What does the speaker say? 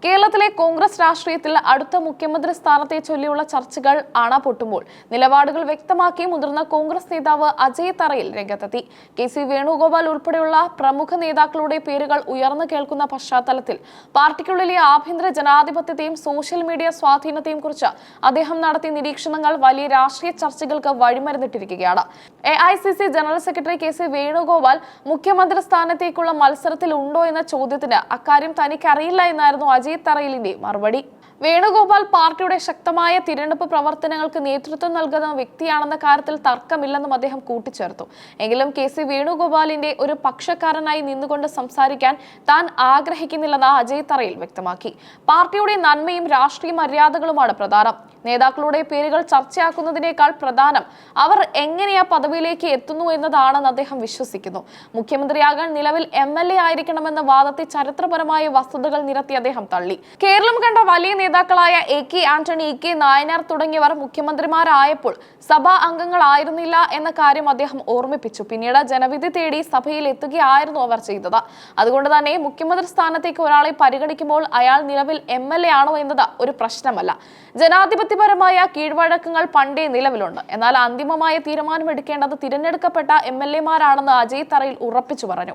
കേരളത്തിലെ കോൺഗ്രസ് രാഷ്ട്രീയത്തിൽ അടുത്ത മുഖ്യമന്ത്രി സ്ഥാനത്തെ ചൊല്ലിയുള്ള ചർച്ചകൾ അണപൊട്ടുമ്പോൾ നിലപാടുകൾ വ്യക്തമാക്കി മുതിർന്ന കോൺഗ്രസ് നേതാവ് അജയ് തറയിൽ രംഗത്തെത്തി. കെ.സി. വേണുഗോപാൽ ഉൾപ്പെടെയുള്ള പ്രമുഖ നേതാക്കളുടെ പേരുകൾ ഉയർന്നു കേൾക്കുന്ന പശ്ചാത്തലത്തിൽ പാർട്ടിക്കുള്ളിലെ ആഭ്യന്തര ജനാധിപത്യത്തെയും സോഷ്യൽ മീഡിയ സ്വാധീനത്തെയും കുറിച്ച് അദ്ദേഹം നടത്തിയ നിരീക്ഷണങ്ങൾ വലിയ രാഷ്ട്രീയ ചർച്ചകൾക്ക് വഴിമരുന്നിട്ടിരിക്കുകയാണ്. AICC general secretary K C. Venugopal മുഖ്യമന്ത്രി സ്ഥാനത്തേക്കുള്ള മത്സരത്തിൽ ഉണ്ടോ എന്ന ചോദ്യത്തിന് അക്കാര്യം തനിക്കറിയില്ല എന്നായിരുന്നു അജയ് തറയിലിന്റെ മറുപടി. വേണുഗോപാൽ പാർട്ടിയുടെ ശക്തമായ തിരഞ്ഞെടുപ്പ് പ്രവർത്തനങ്ങൾക്ക് നേതൃത്വം നൽകുന്ന വ്യക്തിയാണെന്ന കാര്യത്തിൽ തർക്കമില്ലെന്നും അദ്ദേഹം കൂട്ടിച്ചേർത്തു. എങ്കിലും കെ.സി. വേണുഗോപാലിന്റെ ഒരു പക്ഷക്കാരനായി നിന്നുകൊണ്ട് സംസാരിക്കാൻ താൻ ആഗ്രഹിക്കുന്നില്ലെന്ന് അജയ് തറയിൽ വ്യക്തമാക്കി. പാർട്ടിയുടെ നന്മയും രാഷ്ട്രീയ മര്യാദകളുമാണ് പ്രധാനം. നേതാക്കളുടെ പേരുകൾ ചർച്ചയാക്കുന്നതിനേക്കാൾ പ്രധാനം അവർ എങ്ങനെയാ പദവിയിലേക്ക് എത്തുന്നു എന്നതാണെന്ന് അദ്ദേഹം വിശ്വസിക്കുന്നു. മുഖ്യമന്ത്രിയാകാൻ നിലവിൽ MLA ആയിരിക്കണമെന്ന വാദത്തെ ചരിത്രപരമായ വസ്തുതകൾ നിരത്തി അദ്ദേഹം തള്ളി. കേരളം കണ്ട വലിയ നേതാക്കളായ AK ആന്റണി, EK നായനാർ തുടങ്ങിയവർ മുഖ്യമന്ത്രിമാരായപ്പോൾ സഭാ അംഗങ്ങളായിരുന്നില്ല എന്ന കാര്യം അദ്ദേഹം ഓർമ്മിപ്പിച്ചു. പിന്നീട് ജനവിധി തേടി സഭയിൽ എത്തുകയായിരുന്നു അവർ ചെയ്തത്. അതുകൊണ്ട് തന്നെ മുഖ്യമന്ത്രി സ്ഥാനത്തേക്ക് ഒരാളെ പരിഗണിക്കുമ്പോൾ അയാൾ നിലവിൽ MLA ആണോ എന്നത് ഒരു പ്രശ്നമല്ല. ജനാധിപത്യപരമായ കീഴ്വഴക്കങ്ങൾ പണ്ടേ നിലവിലുണ്ട്. എന്നാൽ അന്തിമമായ തീരുമാനമെടുക്കേണ്ടത് തിരഞ്ഞെടുക്കപ്പെട്ട MLA മാരാണെന്ന് അജയ് തറയിൽ ഉറപ്പിച്ചു പറഞ്ഞു.